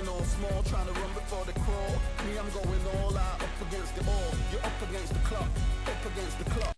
looking all small, trying to run before the crawl. Me, I'm going all out, up against the all. You're up against the clock, up against the clock.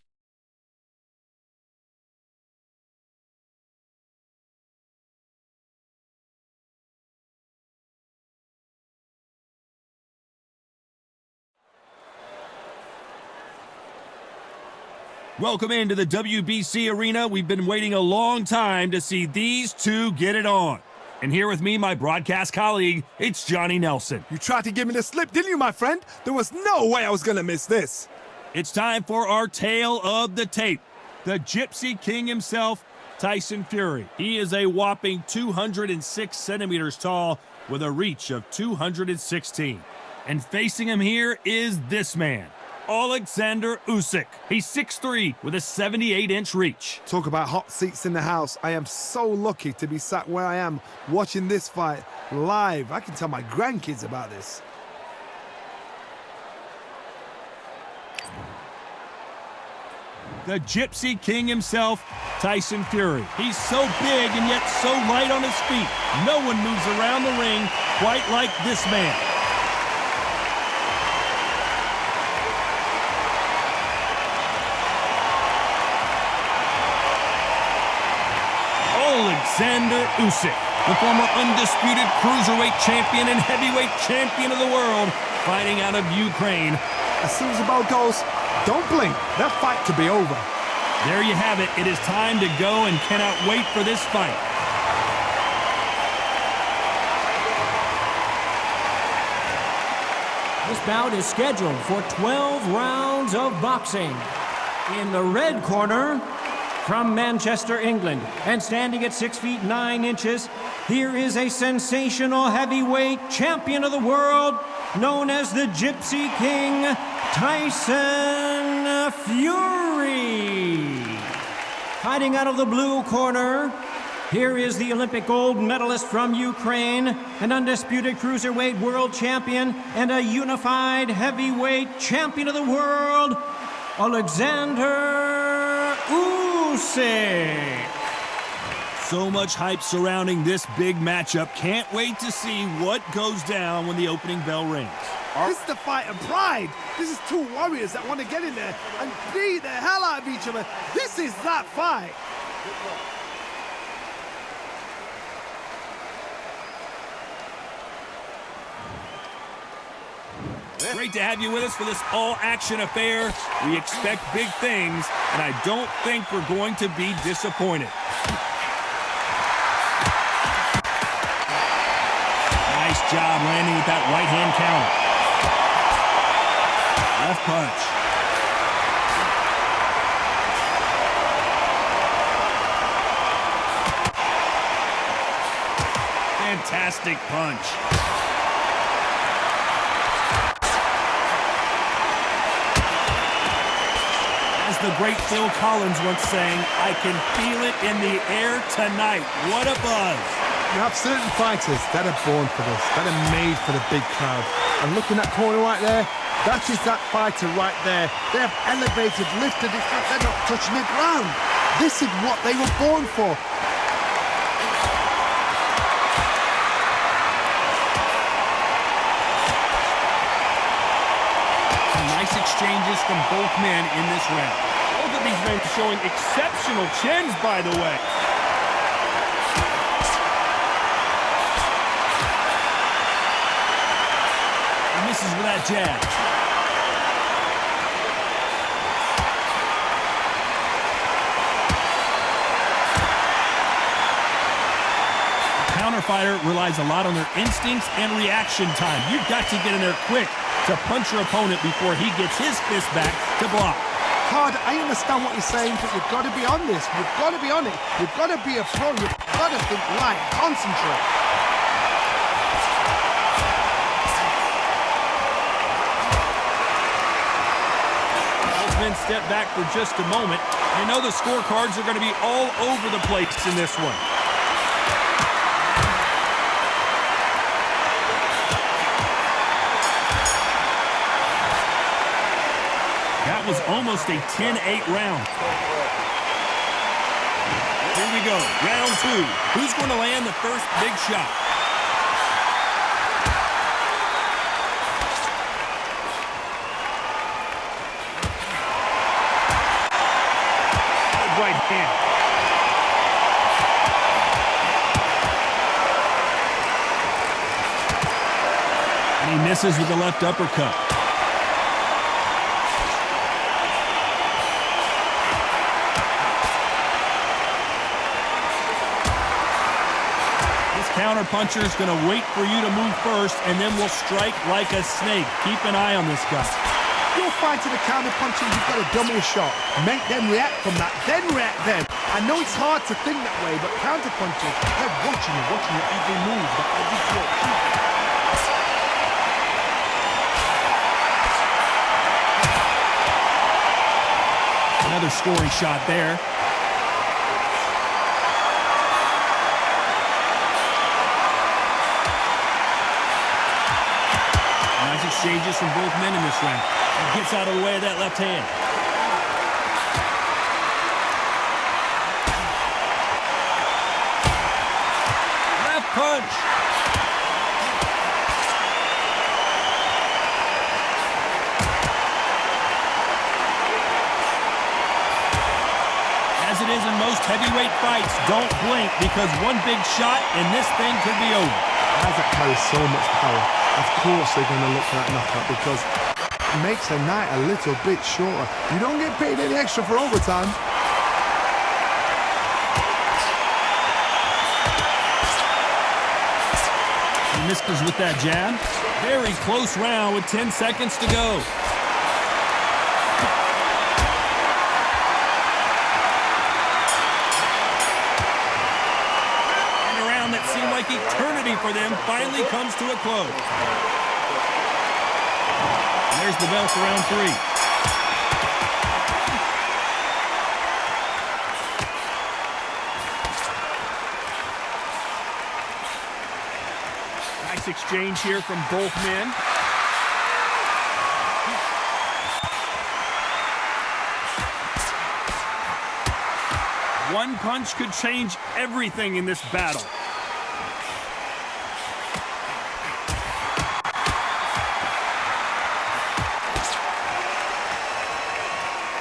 Welcome into the WBC arena. We've been waiting a long time to see these two get it on. And here with me, my broadcast colleague, it's Johnny Nelson. You tried to give me the slip, didn't you, my friend? There was no way I was going to miss this. It's time for our tale of the tape. The Gypsy King himself, Tyson Fury. He is a whopping 206 centimeters tall with a reach of 216. And facing him here is this man, Oleksandr Usyk. He's 6'3" with a 78-inch reach. Talk about hot seats in the house. I am so lucky to be sat where I am watching this fight live. I can tell my grandkids about this. The Gypsy King himself, Tyson Fury. He's so big and yet so light on his feet. No one moves around the ring quite like this man. Oleksandr Usyk, the former undisputed cruiserweight champion and heavyweight champion of the world, fighting out of Ukraine. As soon as the bell goes, don't blink. That fight could be over. There you have it. It is time to go and cannot wait for this fight. This bout is scheduled for 12 rounds of boxing. In the red corner, from Manchester, England, and standing at 6 feet 9 inches, here is a sensational heavyweight champion of the world, known as the Gypsy King, Tyson Fury. Fighting out of the blue corner, here is the Olympic gold medalist from Ukraine, an undisputed cruiserweight world champion, and a unified heavyweight champion of the world, Oleksandr Usyk. So much hype surrounding this big matchup. Can't wait to see what goes down when the opening bell rings. This is the fight of pride. This is two warriors that want to get in there and beat the hell out of each other. This is that fight. Great to have you with us for this all-action affair. We expect big things, and I don't think we're going to be disappointed. Nice job landing with that right-hand counter. Left punch. Fantastic punch. The great Phil Collins once saying, I can feel it in the air tonight. What a buzz. You have certain fighters that are born for this, that are made for the big crowd. And looking at that corner right there, that is that fighter right there. They have elevated, lifted, it's like they're not touching the ground. This is what they were born for. Nice exchanges from both men in this round. Both of these men showing exceptional chins, by the way. And misses with that jab. The counter fighter relies a lot on their instincts and reaction time. You've got to get in there quick to punch your opponent before he gets his fist back to block. Todd, I understand what you're saying, but you've got to be on this. You've got to be on it. You've got to be a pro. You've got to think light, concentrate. Both men step back for just a moment. You know the scorecards are going to be all over the place in this one. That was almost a 10-8 round. Here we go, round two. Who's going to land the first big shot? left hand. And he misses with the left uppercut. This counterpuncher is going to wait for you to move first, and then will strike like a snake. Keep an eye on this guy. You're fighting a counter-puncher, you've got to dummy a shot. Make them react from that, then react then. I know it's hard to think that way, but counter-punchers, they're watching your every move, the every stroke. Another scoring shot there. Nice exchanges from both men in this round. He gets out of the way of that left hand. Left punch. As it is in most heavyweight fights, don't blink, because one big shot and this thing could be over. Isaac carries so much power. Of course they're going to look for that knockout, because it makes the night a little bit shorter. You don't get paid any extra for overtime. He misses with that jab. Very close round with 10 seconds to go. That seemed like eternity for them finally comes to a close. And there's the bell for round 3. Nice exchange here from both men. One punch could change everything in this battle.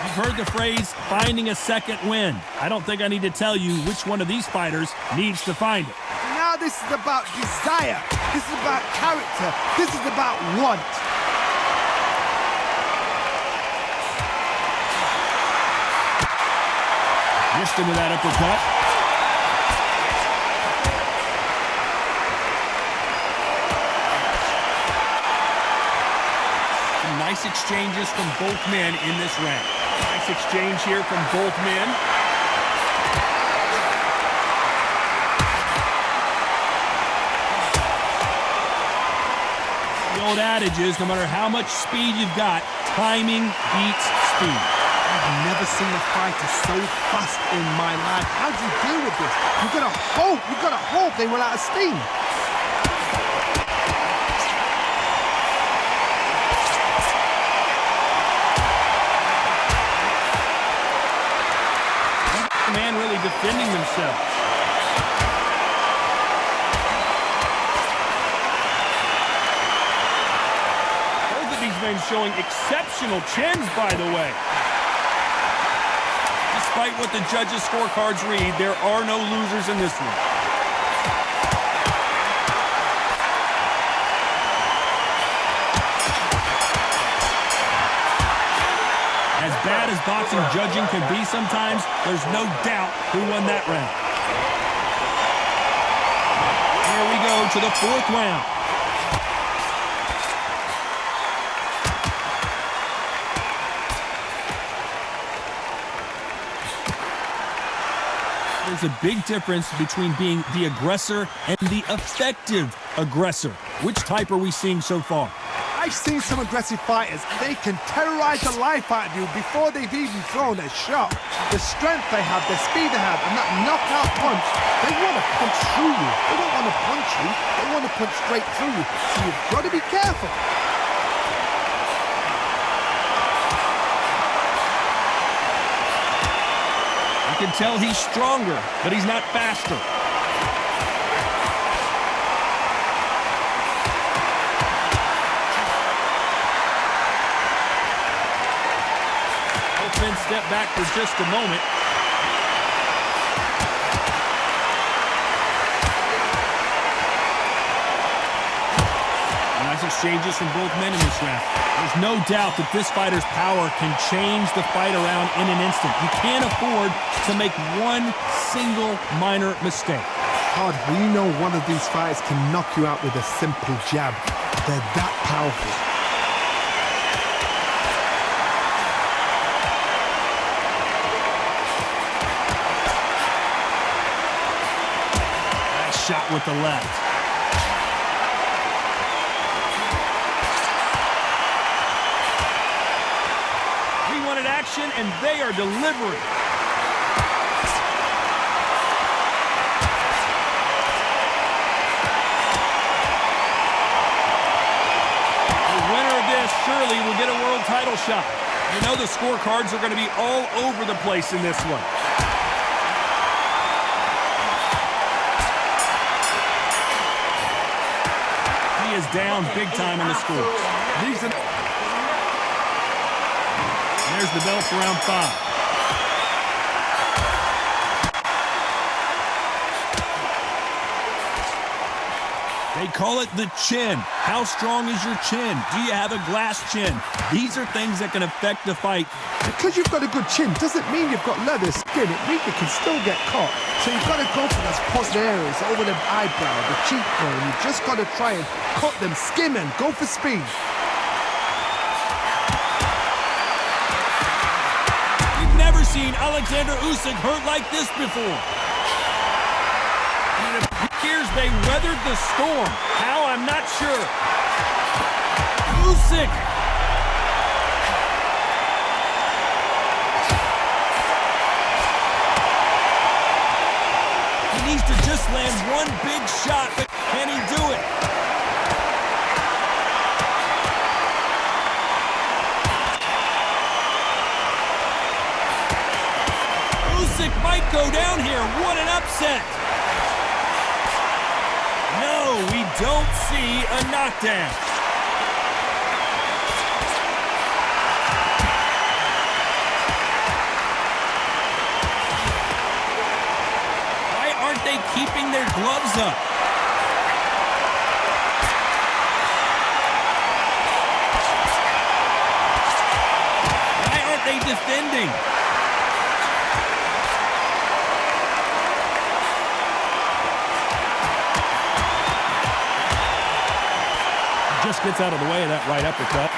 You've heard the phrase, finding a second win. I don't think I need to tell you which one of these fighters needs to find it. Now this is about desire. This is about character. This is about want. Missed him with that uppercut. Some nice exchanges from both men in this round. Nice exchange here from both men. The old adage is, no matter how much speed you've got, timing beats speed. I've never seen a fighter so fast in my life. How do you deal with this? You've got to hope they run out of steam. The man really defending themselves. Both of these men showing exceptional chins, by the way. Despite what the judges' scorecards read, there are no losers in this one. As bad as boxing judging can be sometimes, there's no doubt who won that round. Here we go to the 4th round. There's a big difference between being the aggressor and the effective aggressor. Which type are we seeing so far? I've seen some aggressive fighters. They can terrorize the life out of you before they've even thrown a shot. The strength they have, the speed they have, and that knockout punch, they want to punch through you. They don't want to punch you. They want to punch straight through you. So you've got to be careful. You can tell he's stronger, but he's not faster. Both men step back for just a moment. exchanges from both men in this round. There's no doubt that this fighter's power can change the fight around in an instant. You can't afford to make one single minor mistake. Todd, we know one of these fighters can knock you out with a simple jab. They're that powerful. Nice shot with the left. He wanted action, and they are delivering. Surely will get a world title shot. You know the scorecards are going to be all over the place in this one. He is down big time in the scores. There's the bell for round 5. They call it the chin. How strong is your chin? Do you have a glass chin? These are things that can affect the fight. Because you've got a good chin doesn't mean you've got leather skin. It means you can still get caught. So you've got to go for those positive areas over the eyebrow, the cheekbone. You've just got to try and cut them, skim and go for speed. We've never seen Oleksandr Usyk hurt like this before. They weathered the storm. How? I'm not sure. Usyk. He needs to just land one big shot, but can he do it? Usyk might go down here. What an upset. No, we don't see a knockdown. Why aren't they keeping their gloves up? Why aren't they defending? Just gets out of the way of that right uppercut.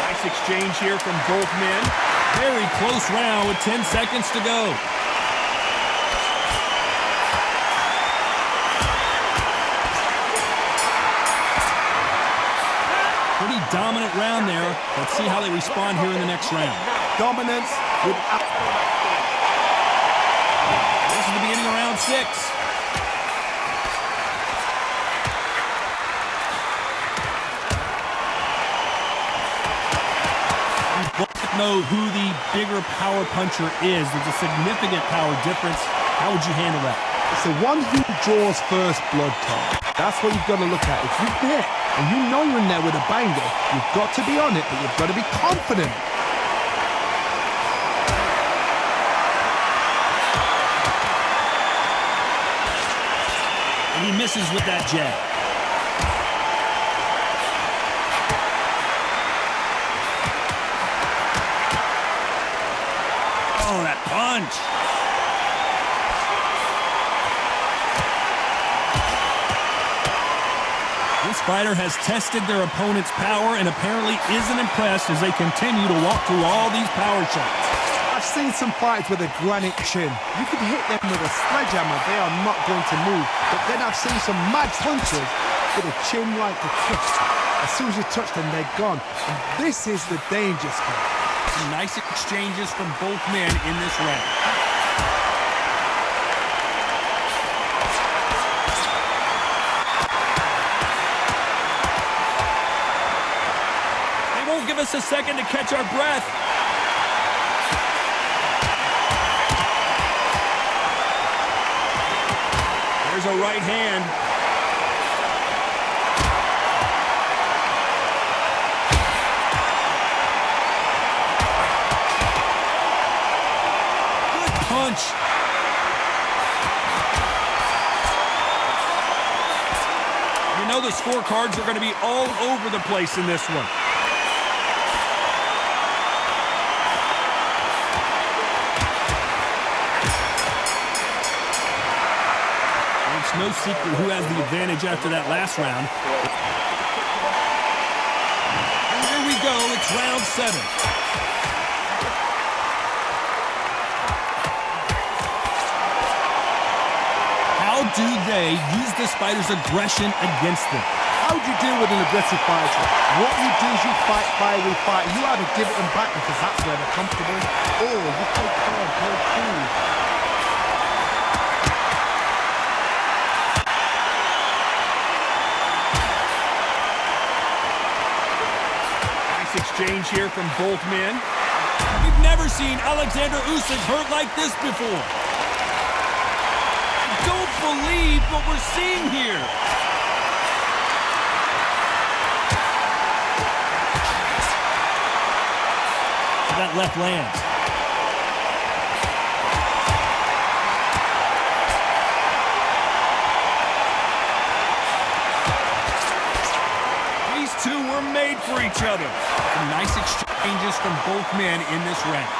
Nice exchange here from both men. Very close round with 10 seconds to go. Pretty dominant round there. Let's see how they respond here in the next round. Dominance without... This is the beginning of round 6. We both know who the bigger power puncher is. There's a significant power difference. How would you handle that? It's the one who draws first blood, Tom. That's what you've got to look at. If you hit and you know you're in there with a banger, you've got to be on it, but you've got to be confident. And he misses with that jab. Oh, that punch. This fighter has tested their opponent's power and apparently isn't impressed as they continue to walk through all these power shots. I've seen some fighters with a granite chin. You could hit them with a sledgehammer, they are not going to move. But then I've seen some mad punchers with a chin like a kick. As soon as you touch them, they're gone. And this is the danger spot. Some nice exchanges from both men in this round. They won't give us a second to catch our breath. There's a right hand. Good punch. know the scorecards are going to be all over the place in this one. It's no secret who has the advantage after that last round. And here we go. It's round 7. How do they use this fighter's aggression against them? How do you deal with an aggressive fighter? What you do is you fight, fire with fight. You either give it them back because that's where they're comfortable, or you play calm, play cool. Nice exchange here from both men. We've never seen Oleksandr Usyk hurt like this before. Don't believe what we're seeing here. That left lands. These two were made for each other. Some nice exchanges from both men in this round.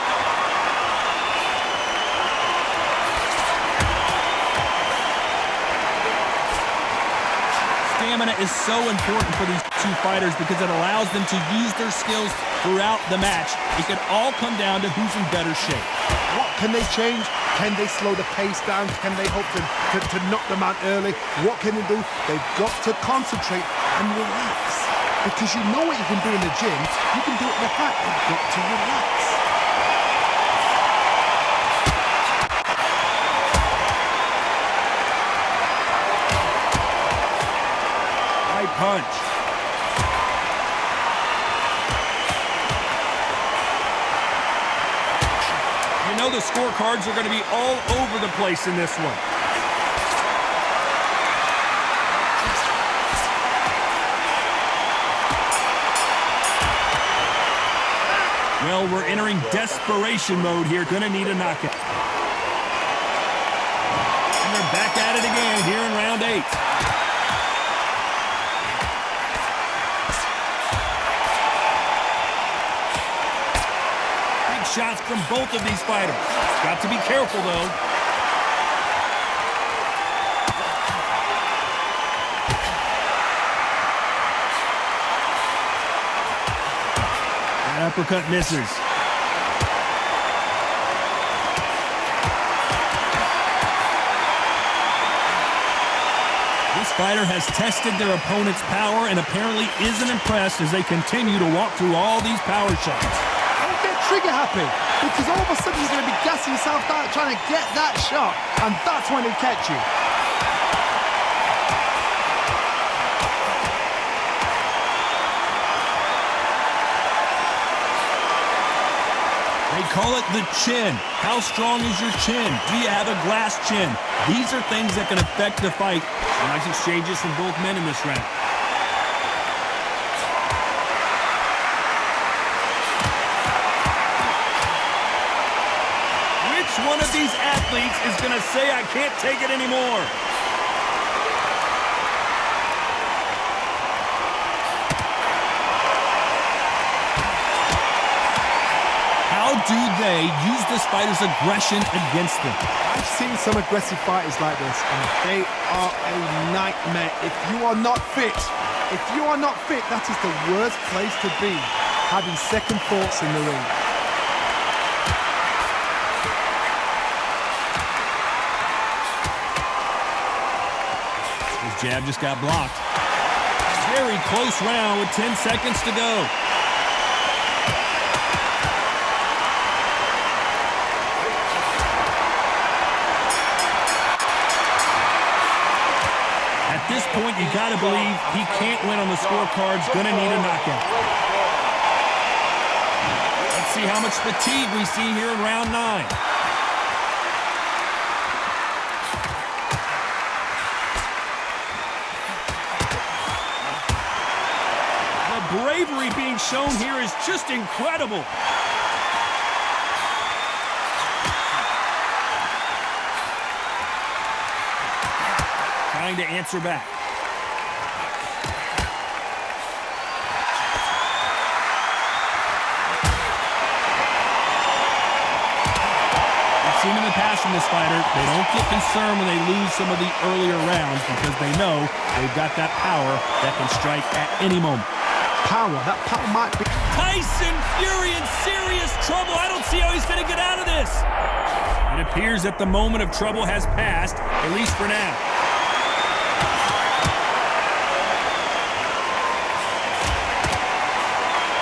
Stamina is so important for these two fighters because it allows them to use their skills throughout the match. It can all come down to who's in better shape. What can they change? Can they slow the pace down? Can they hope to knock them out early? What can they do? They've got to concentrate and relax. Because you know what you can do in the gym, you can do it in the fight. You've got to relax. Right punch. You know the scorecards are going to be all over the place in this one. Well, we're entering desperation mode here. Gonna need a knockout. And they're back at it again here in round 8. Shots from both of these fighters. Got to be careful, though. That uppercut misses. This fighter has tested their opponent's power and apparently isn't impressed as they continue to walk through all these power shots. Trigger happy, because all of a sudden you're going to be gassing yourself out trying to get that shot, and that's when they catch you. They call it the chin. How strong is your chin? Do you have a glass chin? These are things that can affect the fight. Nice exchanges from both men in this round. One of these athletes is going to say, I can't take it anymore. How do they use this fighter's aggression against them? I've seen some aggressive fighters like this, and they are a nightmare. If you are not fit, that is the worst place to be, having second thoughts in the ring. Jab just got blocked. Very close round with 10 seconds to go. At this point, you got to believe he can't win on the scorecards. Gonna need a knockout. Let's see how much fatigue we see here in round 9. Bravery being shown here is just incredible. Trying to answer back. seen in the past from this fighter, they don't get concerned when they lose some of the earlier rounds because they know they've got that power that can strike at any moment. That power might be... Tyson Fury in serious trouble. I don't see how he's going to get out of this. It appears that the moment of trouble has passed, at least for now.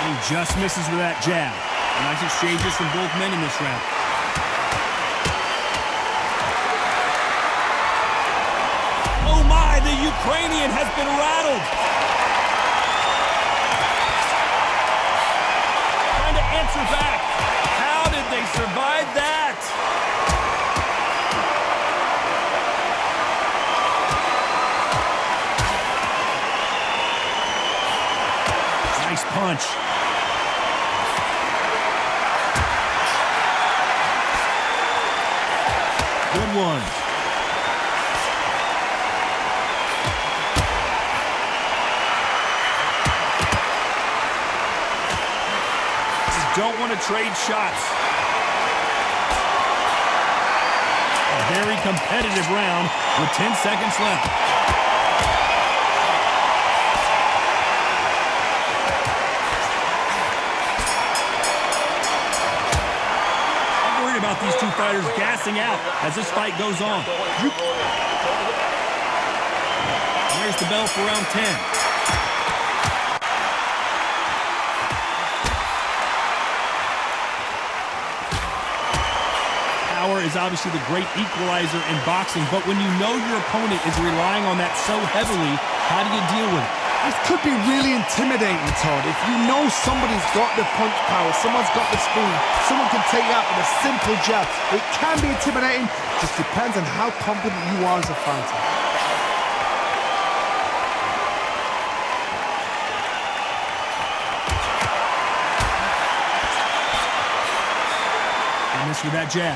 He just misses with that jab. Nice exchanges from both men in this round. Oh my, the Ukrainian has been rattled. Trying to answer back. How did they survive that? Nice punch. Good one. Just don't want to trade shots. A very competitive round with 10 seconds left. About these two fighters gassing out as this fight goes on. There's the bell for round 10. Power is obviously the great equalizer in boxing, but when you know your opponent is relying on that so heavily, how do you deal with it? This could be really intimidating, Todd. If you know somebody's got the punch power, someone's got the speed, someone can take you out with a simple jab. It can be intimidating, just depends on how confident you are as a fighter. And miss with that jab.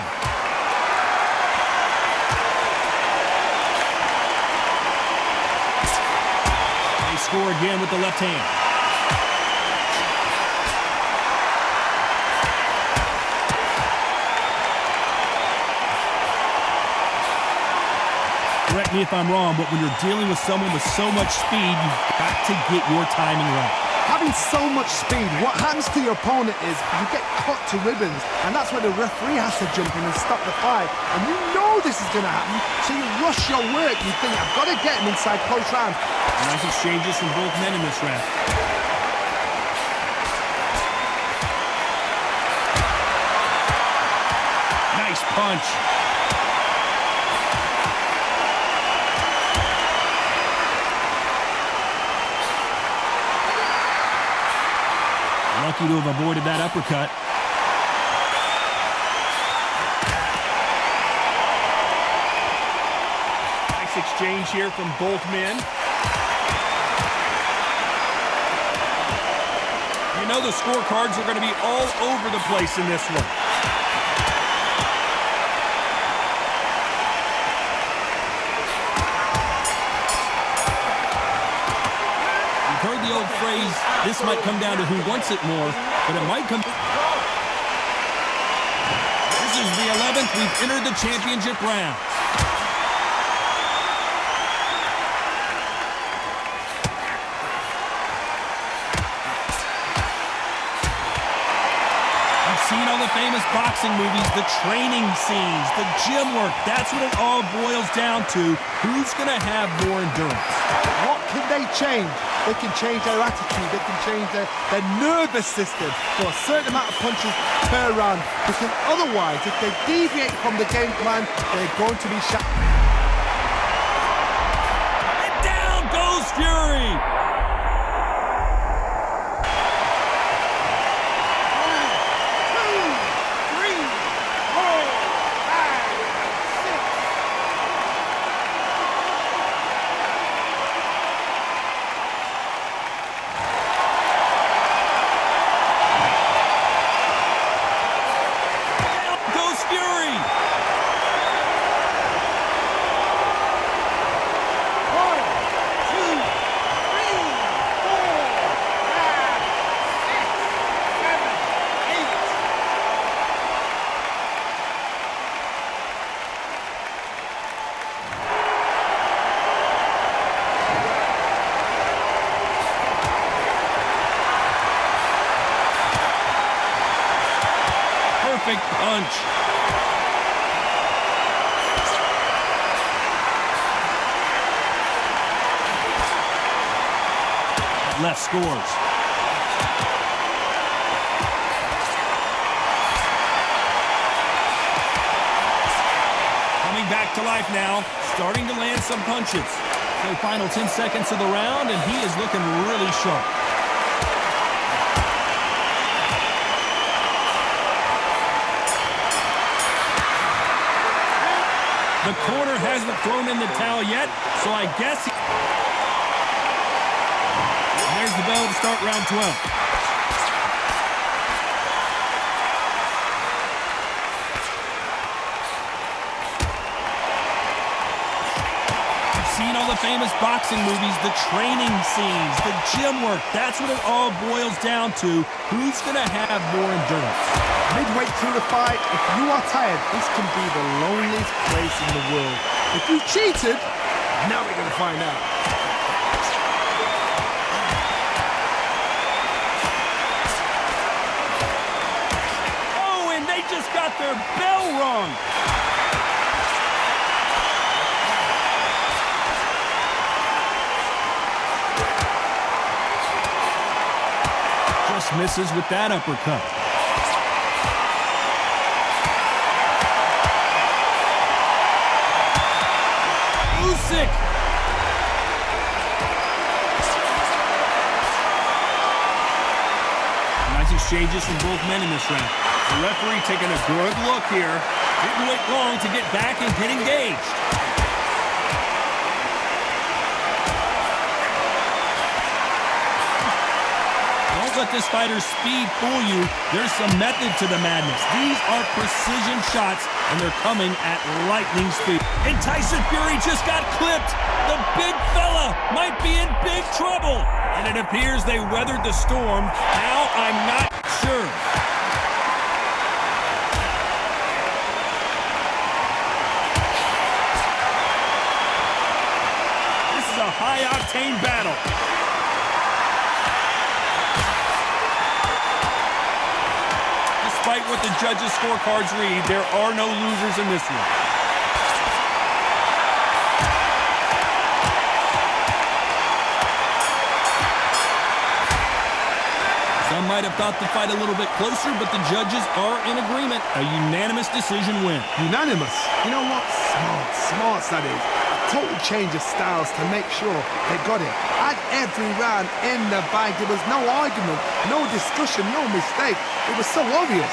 Score again with the left hand. Correct me if I'm wrong, but when you're dealing with someone with so much speed, you've got to get your timing right. Having so much speed, what happens to your opponent is you get cut to ribbons, and that's where the referee has to jump in and stop the fight. And you know this is going to happen, so you rush your work. You think, I've got to get him inside close round. Nice exchanges from both men in this round. Nice punch. Lucky to have avoided that uppercut. Nice exchange here from both men. You know the scorecards are going to be all over the place in this one. You've heard the old phrase, this might come down to who wants it more, but it might come... This is the 11th. We've entered the championship round. Seen all the famous boxing movies, the training scenes, the gym work. That's what it all boils down to. Who's going to have more endurance? What can they change? They can change their attitude. They can change their nervous system for a certain amount of punches per round. Because otherwise, if they deviate from the game plan, they're going to be shot. And down goes Fury. perfect punch. Left scores. Coming back to life now, starting to land some punches. So final 10 seconds of the round, and he is looking really sharp. The corner hasn't thrown in the towel yet, so I guess he... There's the bell to start round 12. Seen all the famous boxing movies, the training scenes, the gym work. That's what it all boils down to. Who's going to have more endurance? Midway through the fight, if you are tired, this can be the loneliest place in the world. If you cheated, now we're going to find out. Oh, and they just got their bell rung. Just misses with that uppercut. Usyk. Nice exchanges from both men in this round. The referee taking a good look here. Didn't wait long to get back and get engaged. Don't let this fighter's speed fool you. There's some method to the madness. These are precision shots, and they're coming at lightning speed. And Tyson Fury just got clipped. The big fella might be in big trouble. And it appears they weathered the storm. Now I'm not sure. This is a high-octane battle. Despite what the judges' scorecards read, there are no losers in this one. Some might have thought the fight a little bit closer, but the judges are in agreement. A unanimous decision win. Unanimous. You know what? Smart that is. Total change of styles to make sure they got it. At every round in the bag, there was no argument, no discussion, no mistake. It was so obvious.